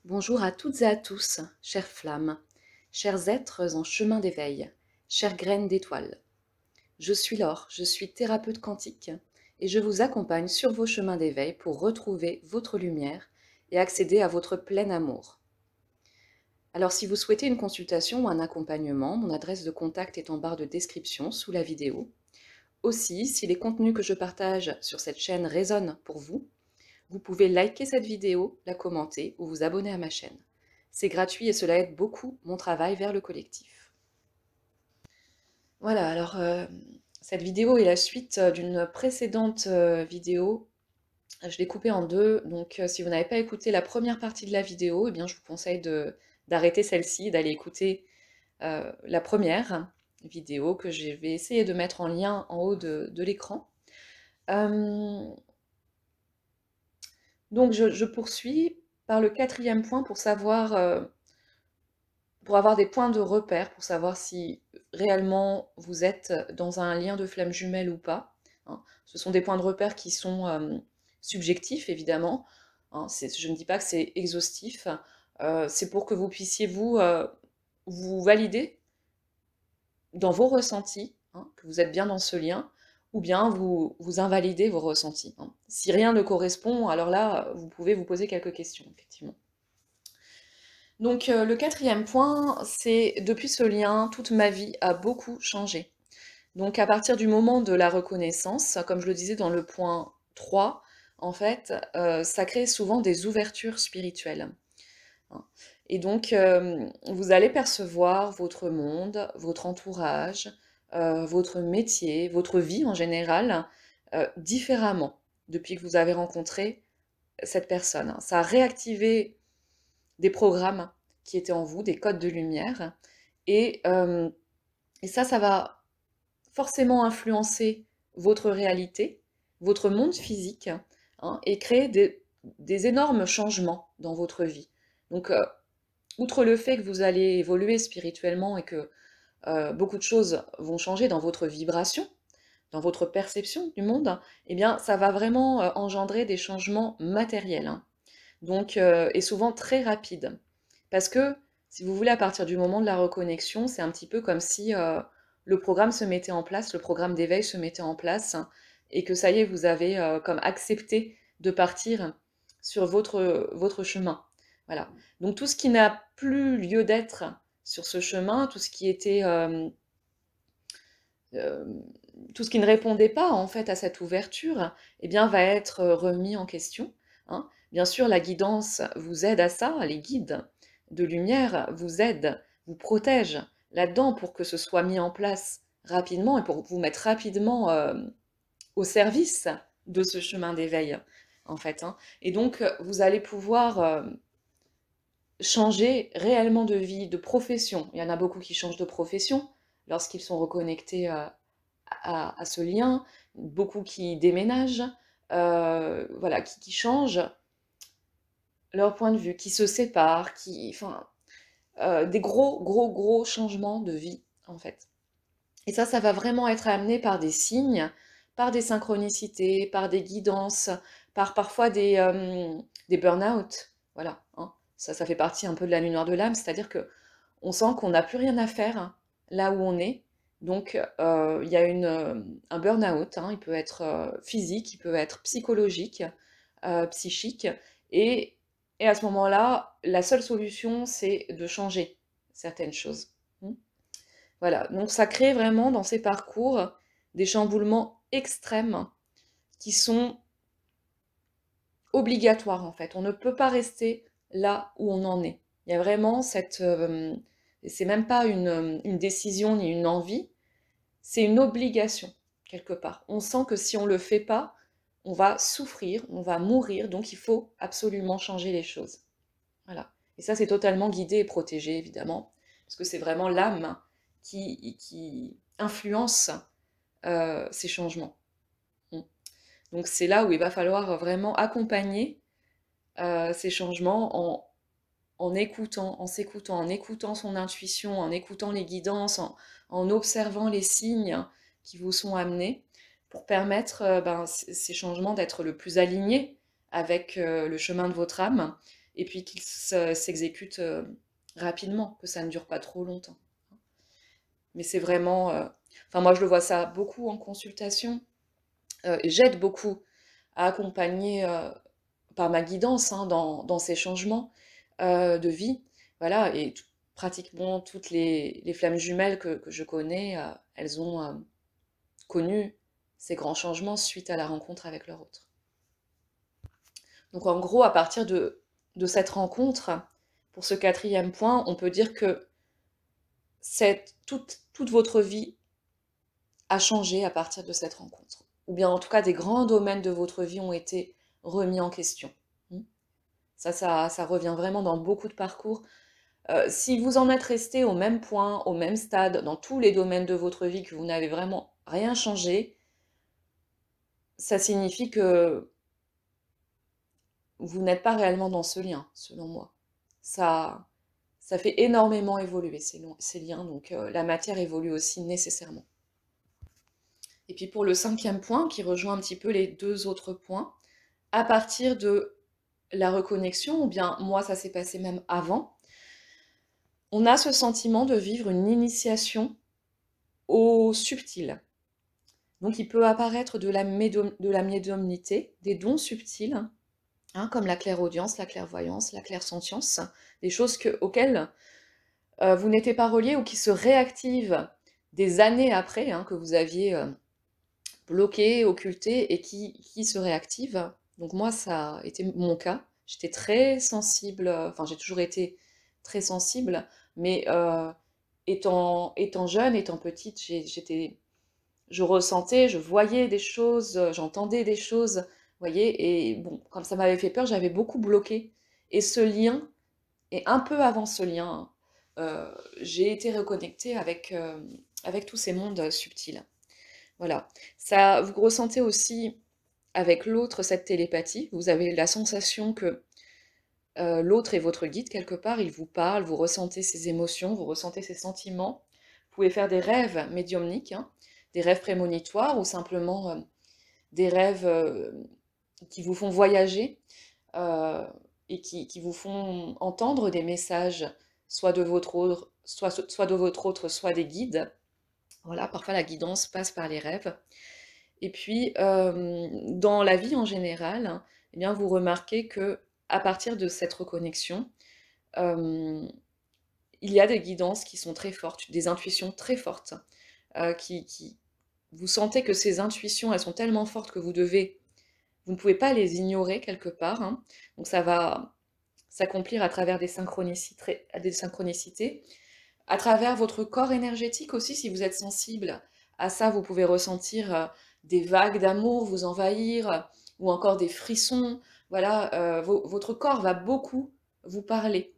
Bonjour à toutes et à tous, chères flammes, chers êtres en chemin d'éveil, chères graines d'étoiles. Je suis Laure, je suis thérapeute quantique et je vous accompagne sur vos chemins d'éveil pour retrouver votre lumière et accéder à votre plein amour. Alors si vous souhaitez une consultation ou un accompagnement, mon adresse de contact est en barre de description sous la vidéo. Aussi, si les contenus que je partage sur cette chaîne résonnent pour vous, vous pouvez liker cette vidéo, la commenter ou vous abonner à ma chaîne. C'est gratuit et cela aide beaucoup mon travail vers le collectif. Voilà, alors cette vidéo est la suite d'une précédente vidéo. Je l'ai coupée en deux, donc si vous n'avez pas écouté la première partie de la vidéo, eh bien, je vous conseille d'arrêter celle-ci et d'aller écouter la première vidéo que je vais essayer de mettre en lien en haut de l'écran. Donc je poursuis par le quatrième point pour savoir, pour avoir des points de repère, pour savoir si réellement vous êtes dans un lien de flamme jumelle ou pas, hein. Ce sont des points de repère qui sont subjectifs, évidemment, hein. Je ne dis pas que c'est exhaustif, c'est pour que vous puissiez vous valider dans vos ressentis, hein, que vous êtes bien dans ce lien, ou bien vous invalidez vos ressentis, hein. Si rien ne correspond, alors là, vous pouvez vous poser quelques questions, effectivement. Donc le quatrième point, c'est depuis ce lien, toute ma vie a beaucoup changé. Donc à partir du moment de la reconnaissance, comme je le disais dans le point 3, en fait, ça crée souvent des ouvertures spirituelles, hein. Et donc vous allez percevoir votre monde, votre entourage, votre métier, votre vie en général, différemment depuis que vous avez rencontré cette personne. Ça a réactivé des programmes qui étaient en vous, des codes de lumière. Et, euh, et ça va forcément influencer votre réalité, votre monde physique, hein, et créer des énormes changements dans votre vie. Donc, outre le fait que vous allez évoluer spirituellement et que beaucoup de choses vont changer dans votre vibration, dans votre perception du monde, eh bien, ça va vraiment engendrer des changements matériels, hein. Donc, et souvent très rapides. Parce que, si vous voulez, à partir du moment de la reconnexion, c'est un petit peu comme si le programme se mettait en place, le programme d'éveil se mettait en place, et que ça y est, vous avez comme accepté de partir sur votre chemin. Voilà. Donc tout ce qui n'a plus lieu d'être sur ce chemin, tout ce qui était, euh, tout ce qui ne répondait pas en fait à cette ouverture, eh bien va être remis en question, hein. Bien sûr, la guidance vous aide à ça, les guides de lumière vous aident, vous protègent là-dedans pour que ce soit mis en place rapidement et pour vous mettre rapidement au service de ce chemin d'éveil, en fait, hein. Et donc, vous allez pouvoir changer réellement de vie, de profession. Il y en a beaucoup qui changent de profession lorsqu'ils sont reconnectés à ce lien, beaucoup qui déménagent, voilà, qui changent leur point de vue, qui se séparent, enfin, des gros changements de vie, en fait. Et ça va vraiment être amené par des signes, par des synchronicités, par des guidances, par parfois des burn-out, voilà, hein. Ça fait partie un peu de la nuit noire de l'âme, c'est-à-dire que on sent qu'on n'a plus rien à faire, hein, là où on est. Donc, il y a un burn-out, hein, il peut être physique, il peut être psychologique, psychique. Et, et à ce moment-là, la seule solution, c'est de changer certaines choses. Hmm. Voilà, donc ça crée vraiment dans ces parcours des chamboulements extrêmes qui sont obligatoires en fait. On ne peut pas rester là où on en est. Il y a vraiment cette... c'est même pas une décision ni une envie, c'est une obligation quelque part. On sent que si on le fait pas, on va souffrir, on va mourir, donc il faut absolument changer les choses. Voilà. Et ça, c'est totalement guidé et protégé, évidemment, parce que c'est vraiment l'âme qui influence ces changements. Mm. Donc c'est là où il va falloir vraiment accompagner ces changements en écoutant, en s'écoutant, en écoutant son intuition, en écoutant les guidances, en observant les signes qui vous sont amenés pour permettre ben, ces changements d'être le plus alignés avec le chemin de votre âme et puis qu'il s'exécute rapidement, que ça ne dure pas trop longtemps. Mais c'est vraiment... Enfin, moi, je le vois ça beaucoup en consultation, et j'aide beaucoup à accompagner par ma guidance hein, dans ces changements de vie. Voilà, et pratiquement toutes les flammes jumelles que je connais, elles ont connu ces grands changements suite à la rencontre avec leur autre. Donc en gros, à partir de cette rencontre, pour ce 4e point, on peut dire que toute votre vie a changé à partir de cette rencontre. Ou bien en tout cas, des grands domaines de votre vie ont été remis en question. Ça revient vraiment dans beaucoup de parcours. Si vous en êtes resté au même point, au même stade, dans tous les domaines de votre vie, que vous n'avez vraiment rien changé, ça signifie que vous n'êtes pas réellement dans ce lien, selon moi. Ça fait énormément évoluer ces liens, donc la matière évolue aussi nécessairement. Et puis pour le 5e point, qui rejoint un petit peu les 2 autres points, à partir de la reconnexion, ou bien moi ça s'est passé même avant, on a ce sentiment de vivre une initiation au subtil. Donc il peut apparaître de la médiumnité, des dons subtils, hein, comme la clairaudience, la clairvoyance, la clairsentience, des choses auxquelles vous n'étiez pas relié ou qui se réactivent des années après, hein, que vous aviez bloqué, occulté, et qui se réactivent. Donc moi, ça a été mon cas. J'étais très sensible, enfin j'ai toujours été très sensible, mais étant jeune, étant petite, je ressentais, je voyais des choses, j'entendais des choses, vous voyez, et bon, comme ça m'avait fait peur, j'avais beaucoup bloqué. Et ce lien, et un peu avant ce lien, j'ai été reconnectée avec tous ces mondes subtils. Voilà. Ça, vous ressentez aussi avec l'autre cette télépathie. Vous avez la sensation que l'autre est votre guide quelque part, il vous parle, vous ressentez ses émotions, vous ressentez ses sentiments. Vous pouvez faire des rêves médiumniques, hein, des rêves prémonitoires ou simplement des rêves qui vous font voyager et qui vous font entendre des messages, soit de votre autre, soit de votre autre, soit des guides. Voilà, parfois la guidance passe par les rêves. Et puis, dans la vie en général, hein, eh bien, vous remarquez que à partir de cette reconnexion, euh, il y a des guidances qui sont très fortes, des intuitions très fortes, vous sentez que ces intuitions, elles sont tellement fortes que vous ne pouvez pas les ignorer quelque part, hein. Donc ça va s'accomplir à travers des synchronicités, à travers votre corps énergétique aussi, si vous êtes sensible à ça, vous pouvez ressentir des vagues d'amour vous envahir, ou encore des frissons. Voilà, votre corps va beaucoup vous parler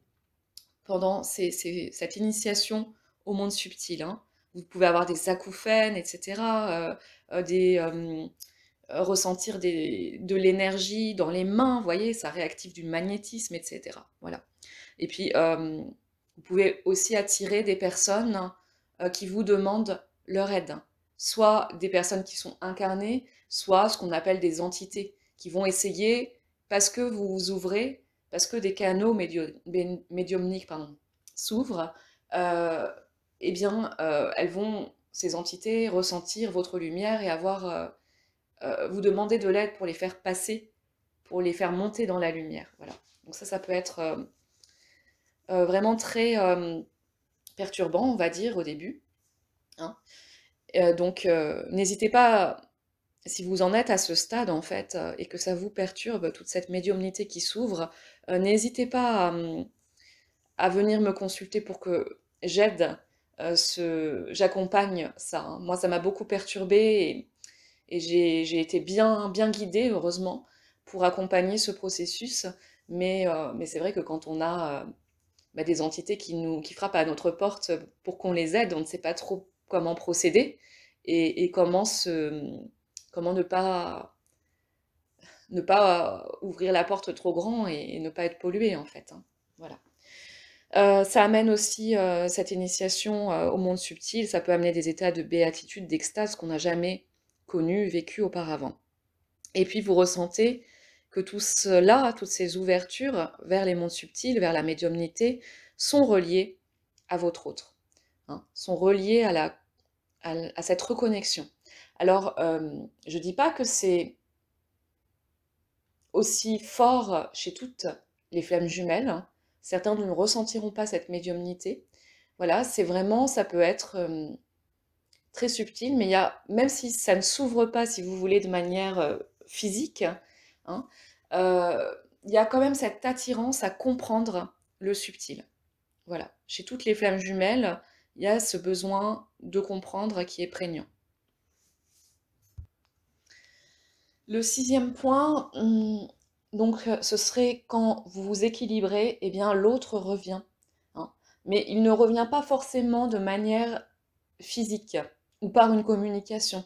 pendant cette initiation au monde subtil, hein. Vous pouvez avoir des acouphènes, etc., ressentir de l'énergie dans les mains, vous voyez, ça réactive du magnétisme, etc. Voilà. Et puis, vous pouvez aussi attirer des personnes qui vous demandent leur aide. Soit des personnes qui sont incarnées, soit ce qu'on appelle des entités, qui vont essayer, parce que vous vous ouvrez, parce que des canaux médiumniques s'ouvrent, eh bien, ces entités, ressentir votre lumière et vous demander de l'aide pour les faire passer, pour les faire monter dans la lumière. Voilà. Donc ça peut être vraiment très perturbant, on va dire, au début, hein. Donc, n'hésitez pas, si vous en êtes à ce stade, en fait, et que ça vous perturbe, toute cette médiumnité qui s'ouvre, n'hésitez pas à venir me consulter pour que j'accompagne ça, hein. Moi, ça m'a beaucoup perturbée et j'ai été bien guidée, heureusement, pour accompagner ce processus. Mais c'est vrai que quand on a des entités qui frappent à notre porte pour qu'on les aide, on ne sait pas trop comment procéder et comment ne pas ouvrir la porte trop grand et ne pas être pollué en fait, hein. Voilà. Ça amène aussi cette initiation au monde subtil, ça peut amener des états de béatitude, d'extase qu'on n'a jamais connus, vécus auparavant. Et puis vous ressentez que tout cela, toutes ces ouvertures vers les mondes subtils, vers la médiumnité, sont reliées à votre autre, hein, sont reliées à cette reconnexion. Alors, je ne dis pas que c'est aussi fort chez toutes les flammes jumelles, hein. Certains ne ressentiront pas cette médiumnité. Voilà, c'est vraiment, ça peut être très subtil, mais il y a, même si ça ne s'ouvre pas, si vous voulez, de manière physique, hein, il y a quand même cette attirance à comprendre le subtil. Voilà, chez toutes les flammes jumelles, il y a ce besoin de comprendre qui est prégnant. Le sixième point, donc ce serait quand vous vous équilibrez, eh bien l'autre revient, hein. Mais il ne revient pas forcément de manière physique ou par une communication.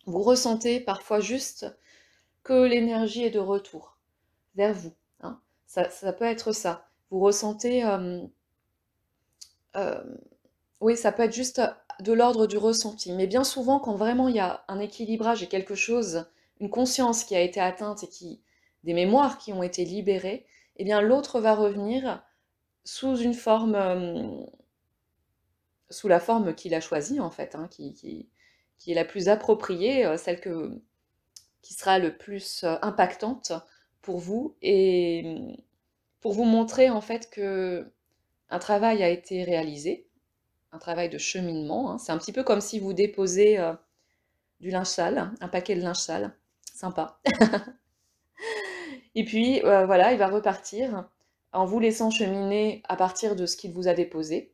Vous ressentez parfois juste que l'énergie est de retour vers vous, hein. Ça peut être ça. Vous ressentez, oui, ça peut être juste de l'ordre du ressenti. Mais bien souvent, quand vraiment il y a un équilibrage et quelque chose, une conscience qui a été atteinte et des mémoires qui ont été libérées, eh bien l'autre va revenir sous une forme, sous la forme qu'il a choisie en fait, hein, qui est la plus appropriée, celle qui sera le plus impactante pour vous et pour vous montrer en fait que un travail a été réalisé, un travail de cheminement, hein. C'est un petit peu comme si vous déposez du linge sale, un paquet de linge sale, sympa. Et puis voilà, il va repartir en vous laissant cheminer à partir de ce qu'il vous a déposé.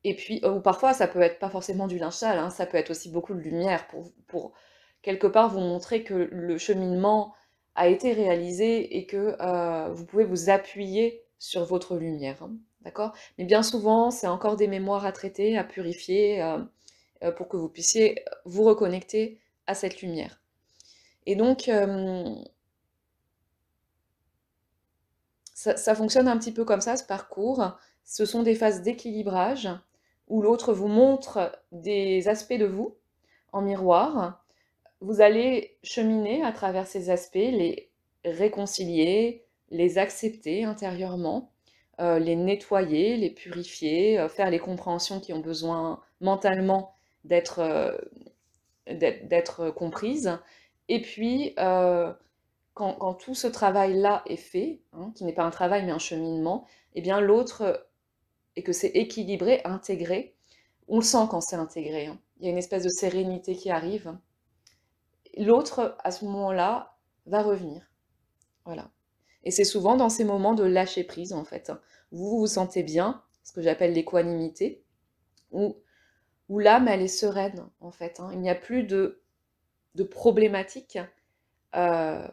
Et puis, ou parfois, ça peut être pas forcément du linge sale, hein, ça peut être aussi beaucoup de lumière pour quelque part vous montrer que le cheminement a été réalisé et que vous pouvez vous appuyer sur votre lumière, hein, d'accord? Mais bien souvent, c'est encore des mémoires à traiter, à purifier, pour que vous puissiez vous reconnecter à cette lumière. Et donc, ça fonctionne un petit peu comme ça, ce parcours. Ce sont des phases d'équilibrage où l'autre vous montre des aspects de vous en miroir. Vous allez cheminer à travers ces aspects, les réconcilier, les accepter intérieurement, les nettoyer, les purifier, faire les compréhensions qui ont besoin mentalement d'être d'être comprises. Et puis, quand tout ce travail-là est fait, hein, qui n'est pas un travail mais un cheminement, eh bien l'autre, et que c'est équilibré, intégré, on le sent quand c'est intégré, hein. Il y a une espèce de sérénité qui arrive. L'autre, à ce moment-là, va revenir. Voilà. Et c'est souvent dans ces moments de lâcher prise, en fait. Vous vous sentez bien, ce que j'appelle l'équanimité, où, où l'âme, elle est sereine, en fait, hein. Il n'y a plus de problématique euh,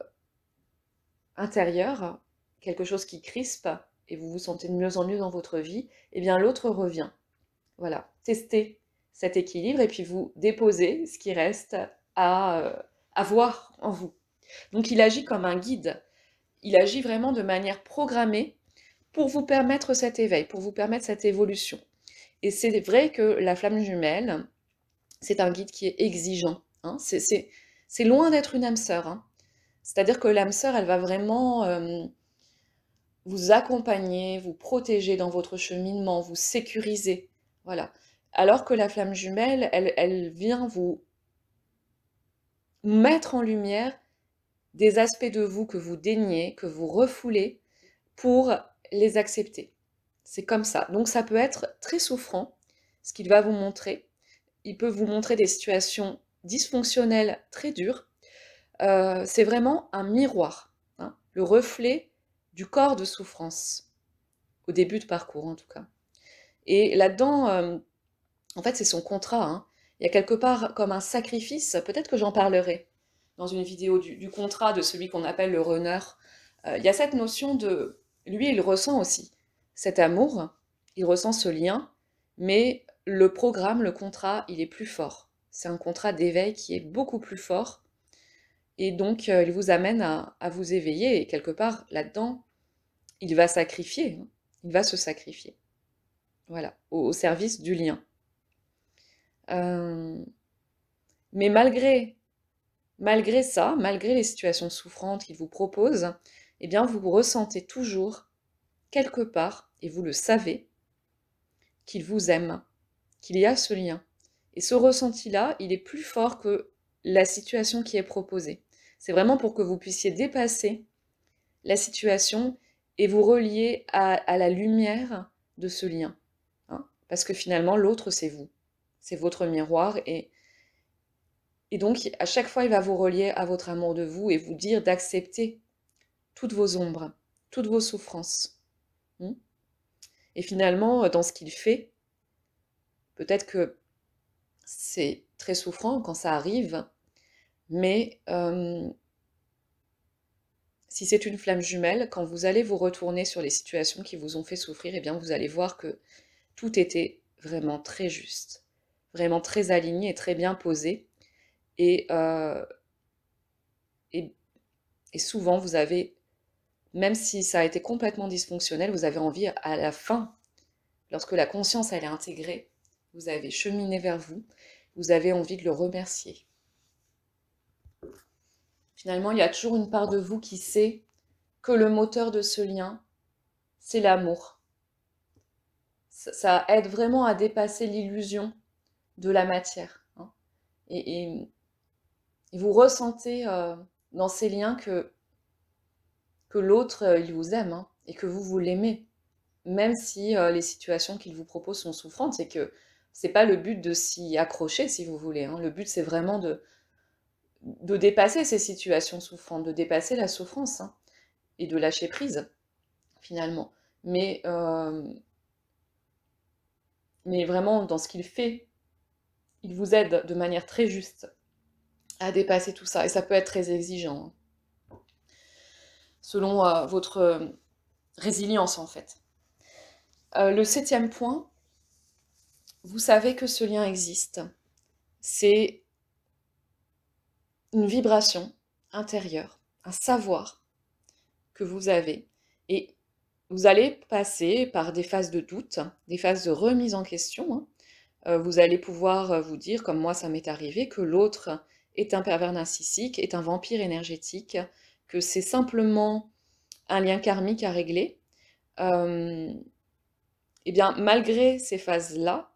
intérieure, quelque chose qui crispe, et vous vous sentez de mieux en mieux dans votre vie, eh bien l'autre revient. Voilà. Testez cet équilibre, et puis vous déposez ce qui reste à voir en vous. Donc il agit comme un guide. Il agit vraiment de manière programmée pour vous permettre cet éveil, pour vous permettre cette évolution. Et c'est vrai que la flamme jumelle, c'est un guide qui est exigeant, hein. C'est loin d'être une âme sœur, hein. C'est-à-dire que l'âme sœur, elle va vraiment vous accompagner, vous protéger dans votre cheminement, vous sécuriser. Voilà. Alors que la flamme jumelle, elle vient vous mettre en lumière des aspects de vous que vous déniez, que vous refoulez, pour les accepter. C'est comme ça. Donc ça peut être très souffrant, ce qu'il va vous montrer. Il peut vous montrer des situations dysfonctionnelles très dures. C'est vraiment un miroir, hein, le reflet du corps de souffrance, au début de parcours en tout cas. Et là-dedans, en fait, c'est son contrat, hein. Il y a quelque part comme un sacrifice, peut-être que j'en parlerai dans une vidéo du contrat de celui qu'on appelle le runner. Il y a cette notion de... Lui, il ressent aussi cet amour, il ressent ce lien, mais le programme, le contrat, il est plus fort. C'est un contrat d'éveil qui est beaucoup plus fort, et donc il vous amène à vous éveiller, et quelque part, là-dedans, il va sacrifier, hein. Il va se sacrifier, voilà, au service du lien. Mais malgré malgré ça, malgré les situations souffrantes qu'il vous propose, eh bien vous ressentez toujours, quelque part, et vous le savez, qu'il vous aime, qu'il y a ce lien. Et ce ressenti-là, il est plus fort que la situation qui est proposée. C'est vraiment pour que vous puissiez dépasser la situation et vous relier à la lumière de ce lien. Hein. Parce que finalement, l'autre, c'est vous. C'est votre miroir. Et donc, à chaque fois, il va vous relier à votre amour de vous et vous dire d'accepter toutes vos ombres, toutes vos souffrances. Et finalement, dans ce qu'il fait, peut-être que c'est très souffrant quand ça arrive, mais si c'est une flamme jumelle, quand vous allez vous retourner sur les situations qui vous ont fait souffrir, eh bien vous allez voir que tout était vraiment très juste, vraiment très aligné et très bien posé. Et, euh, et, et souvent, vous avez, même si ça a été complètement dysfonctionnel, vous avez envie à la fin, lorsque la conscience elle est intégrée, vous avez cheminé vers vous, vous avez envie de le remercier. Finalement, il y a toujours une part de vous qui sait que le moteur de ce lien, c'est l'amour. Ça aide vraiment à dépasser l'illusion de la matière. Hein. Et vous ressentez dans ces liens que l'autre, il vous aime, hein, et que vous l'aimez. Même si les situations qu'il vous propose sont souffrantes, c'est que c'est pas le but de s'y accrocher, si vous voulez. Hein. Le but, c'est vraiment de dépasser ces situations souffrantes, de dépasser la souffrance, hein, et de lâcher prise, finalement. Mais vraiment, dans ce qu'il fait, il vous aide de manière très juste à dépasser tout ça. Et ça peut être très exigeant, hein, selon votre résilience, en fait. Le 7e point, vous savez que ce lien existe. C'est une vibration intérieure, un savoir que vous avez. Et vous allez passer par des phases de doute, des phases de remise en question. Hein. Vous allez pouvoir vous dire, comme moi ça m'est arrivé, que l'autre est un pervers narcissique, est un vampire énergétique, que c'est simplement un lien karmique à régler. Eh bien, malgré ces phases-là,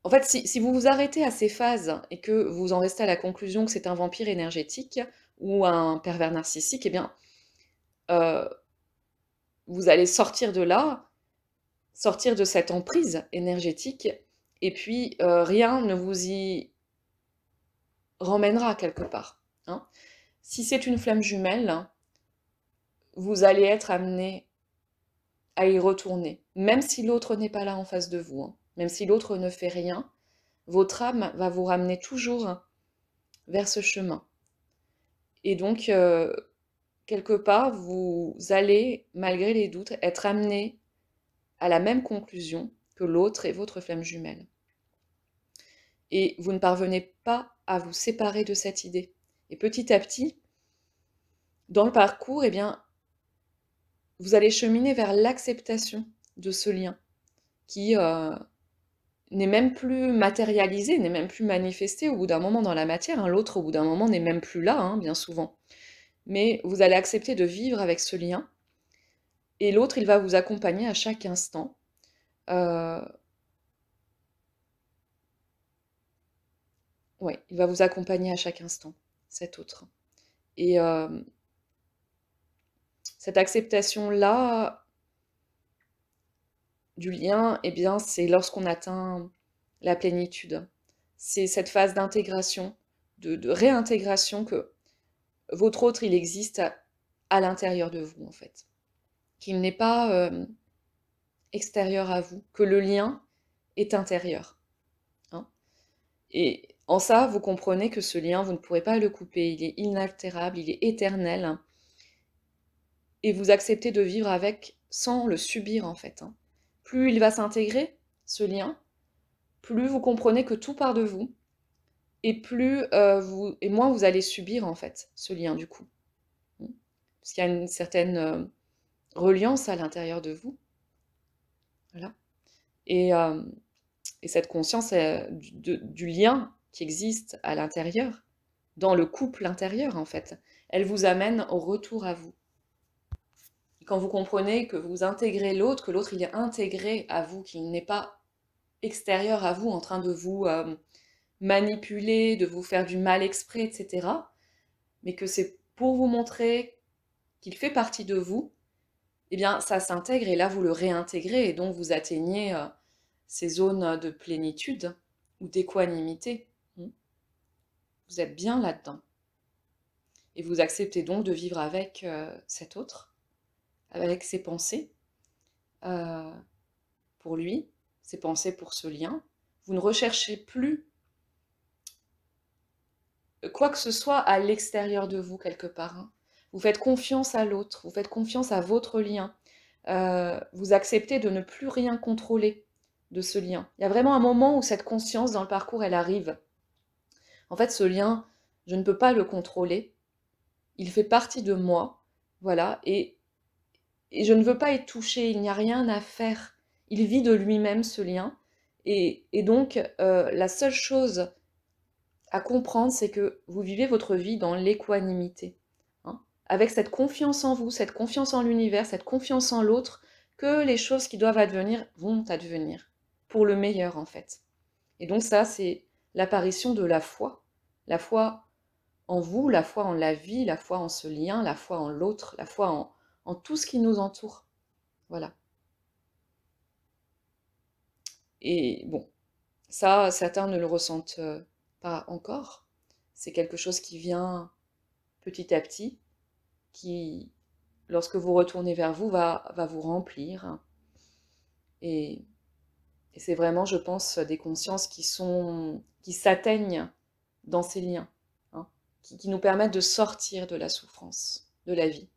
en fait, si vous vous arrêtez à ces phases et que vous en restez à la conclusion que c'est un vampire énergétique ou un pervers narcissique, eh bien, euh, vous allez sortir de là, sortir de cette emprise énergétique, et puis rien ne vous y ramènera quelque part. Hein. Si c'est une flamme jumelle, vous allez être amené à y retourner, même si l'autre n'est pas là en face de vous, hein. Même si l'autre ne fait rien, votre âme va vous ramener toujours vers ce chemin. Et donc, quelque part, vous allez, malgré les doutes, être amené à la même conclusion que l'autre est votre flamme jumelle. Et vous ne parvenez pas à vous séparer de cette idée. Et petit à petit, dans le parcours, eh bien, vous allez cheminer vers l'acceptation de ce lien qui n'est même plus matérialisé, n'est même plus manifesté au bout d'un moment dans la matière. Hein. L'autre, au bout d'un moment, n'est même plus là, hein, bien souvent. Mais vous allez accepter de vivre avec ce lien. Et l'autre, il va vous accompagner à chaque instant. Ouais, il va vous accompagner à chaque instant, cet autre. Et cette acceptation-là du lien, eh bien, c'est lorsqu'on atteint la plénitude. C'est cette phase d'intégration, de réintégration que votre autre, il existe à l'intérieur de vous, en fait. Qu'il n'est pas extérieur à vous, que le lien est intérieur. Hein. Et en ça, vous comprenez que ce lien, vous ne pourrez pas le couper, il est inaltérable, il est éternel, et vous acceptez de vivre avec sans le subir, en fait. Hein. Plus il va s'intégrer, ce lien, plus vous comprenez que tout part de vous, et moins vous allez subir, en fait, ce lien, du coup. Parce qu'il y a une certaine reliance à l'intérieur de vous. Voilà. Et cette conscience du lien qui existe à l'intérieur, dans le couple intérieur en fait, elle vous amène au retour à vous. Quand vous comprenez que vous intégrez l'autre, que l'autre il est intégré à vous, qu'il n'est pas extérieur à vous en train de vous manipuler, de vous faire du mal exprès, etc., mais que c'est pour vous montrer qu'il fait partie de vous, eh bien ça s'intègre et là vous le réintégrez et donc vous atteignez ces zones de plénitude ou d'équanimité. Vous êtes bien là-dedans. Et vous acceptez donc de vivre avec cet autre, avec ses pensées euh, pour lui, ses pensées pour ce lien. Vous ne recherchez plus quoi que ce soit à l'extérieur de vous quelque part. Hein. Vous faites confiance à l'autre, vous faites confiance à votre lien. Vous acceptez de ne plus rien contrôler de ce lien. Il y a vraiment un moment où cette conscience dans le parcours, elle arrive. En fait, ce lien, je ne peux pas le contrôler. Il fait partie de moi, voilà, et je ne veux pas être touchée, il n'y a rien à faire. Il vit de lui-même ce lien. Et donc, la seule chose à comprendre, c'est que vous vivez votre vie dans l'équanimité. Hein, avec cette confiance en vous, cette confiance en l'univers, cette confiance en l'autre, que les choses qui doivent advenir vont advenir. Pour le meilleur, en fait. Et donc ça, c'est l'apparition de la foi. La foi en vous, la foi en la vie, la foi en ce lien, la foi en l'autre, la foi en tout ce qui nous entoure. Voilà. Et bon, ça, certains ne le ressentent pas encore. C'est quelque chose qui vient petit à petit, qui, lorsque vous retournez vers vous, va vous remplir. Et, et c'est vraiment, je pense, des consciences qui s'atteignent dans ces liens, hein, qui nous permettent de sortir de la souffrance, de la vie.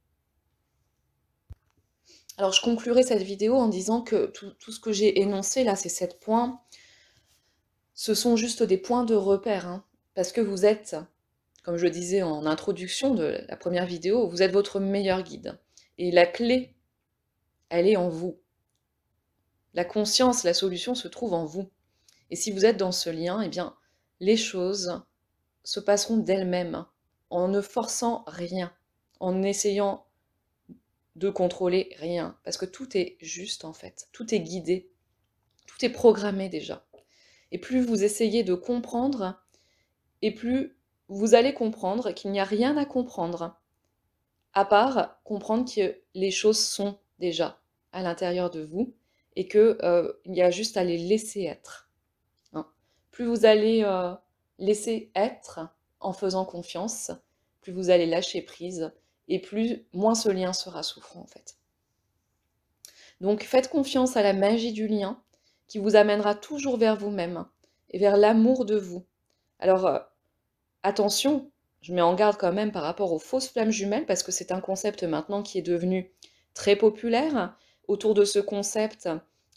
Alors je conclurai cette vidéo en disant que tout ce que j'ai énoncé là, ces 7 points, ce sont juste des points de repère, hein, parce que vous êtes, comme je le disais en introduction de la première vidéo, vous êtes votre meilleur guide. Et la clé, elle est en vous. La conscience, la solution se trouve en vous. Et si vous êtes dans ce lien, eh bien, les choses se passeront d'elles-mêmes, en ne forçant rien, en essayant de contrôler rien, parce que tout est juste en fait, tout est guidé, tout est programmé déjà. Et plus vous essayez de comprendre, et plus vous allez comprendre qu'il n'y a rien à comprendre, à part comprendre que les choses sont déjà à l'intérieur de vous, et qu'il y a juste à les laisser être. Hein. Plus vous allez laisser être en faisant confiance, plus vous allez lâcher prise, et moins ce lien sera souffrant en fait. Donc faites confiance à la magie du lien qui vous amènera toujours vers vous-même et vers l'amour de vous. Alors attention, je mets en garde quand même par rapport aux fausses flammes jumelles parce que c'est un concept maintenant qui est devenu très populaire. Autour de ce concept,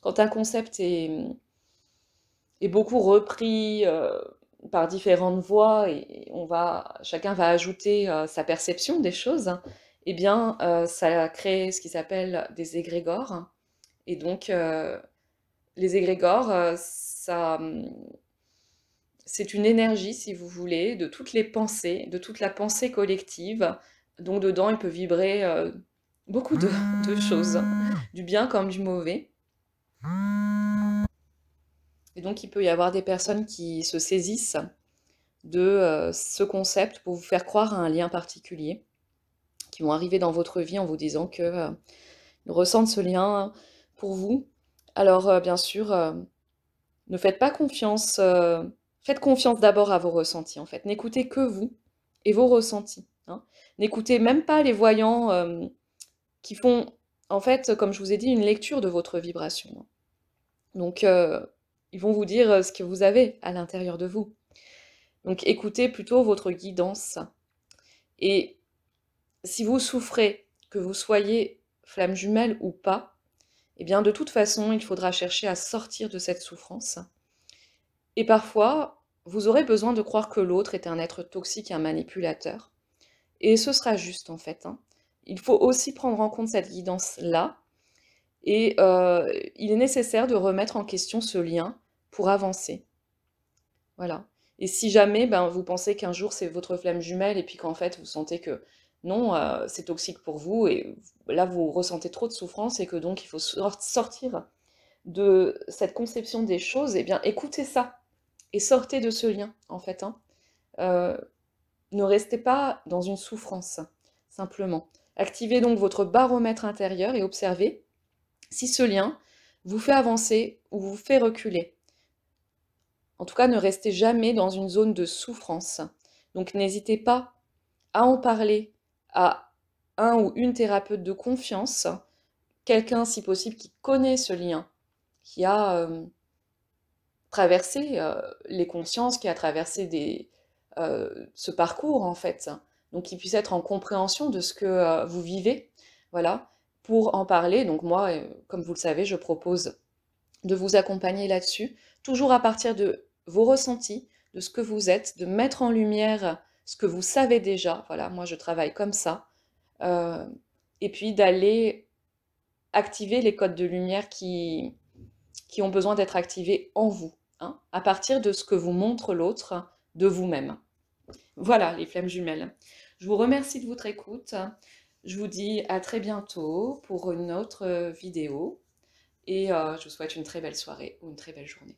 quand un concept est beaucoup repris par différentes voix et chacun va ajouter sa perception des choses, eh bien ça crée ce qui s'appelle des égrégores. Et donc, les égrégores, c'est une énergie, si vous voulez, de toutes les pensées, de toute la pensée collective. Donc dedans, il peut vibrer beaucoup de choses, du bien comme du mauvais. Et donc, il peut y avoir des personnes qui se saisissent de ce concept pour vous faire croire à un lien particulier, qui vont arriver dans votre vie en vous disant qu'ils ressentent ce lien pour vous. Alors, bien sûr, ne faites pas confiance, faites confiance d'abord à vos ressentis, en fait. N'écoutez que vous et vos ressentis. Hein. N'écoutez même pas les voyants qui font, en fait, comme je vous ai dit, une lecture de votre vibration. Hein. Donc, ils vont vous dire ce que vous avez à l'intérieur de vous. Donc, écoutez plutôt votre guidance. Et si vous souffrez, que vous soyez flamme jumelle ou pas, eh bien, de toute façon, il faudra chercher à sortir de cette souffrance. Et parfois, vous aurez besoin de croire que l'autre est un être toxique et un manipulateur. Et ce sera juste, en fait. Hein. Il faut aussi prendre en compte cette guidance-là. Et il est nécessaire de remettre en question ce lien pour avancer. Voilà. Et si jamais, ben, vous pensez qu'un jour c'est votre flamme jumelle et puis qu'en fait vous sentez que non, c'est toxique pour vous et là vous ressentez trop de souffrance et que donc il faut sortir de cette conception des choses, eh bien écoutez ça et sortez de ce lien en fait, hein. Euh, Ne restez pas dans une souffrance, simplement. Activez donc votre baromètre intérieur et observez si ce lien vous fait avancer ou vous fait reculer. En tout cas, ne restez jamais dans une zone de souffrance. Donc n'hésitez pas à en parler à un ou une thérapeute de confiance, quelqu'un si possible qui connaît ce lien, qui a traversé les consciences, qui a traversé ce parcours en fait, donc qui puisse être en compréhension de ce que vous vivez, voilà, pour en parler. Donc moi, comme vous le savez, je propose de vous accompagner là-dessus, toujours à partir de vos ressentis, de ce que vous êtes, de mettre en lumière ce que vous savez déjà. Voilà, moi je travaille comme ça. Euh, et puis d'aller activer les codes de lumière qui ont besoin d'être activés en vous, hein, à partir de ce que vous montre l'autre de vous-même. Voilà les flammes jumelles. Je vous remercie de votre écoute. Je vous dis à très bientôt pour une autre vidéo et je vous souhaite une très belle soirée ou une très belle journée.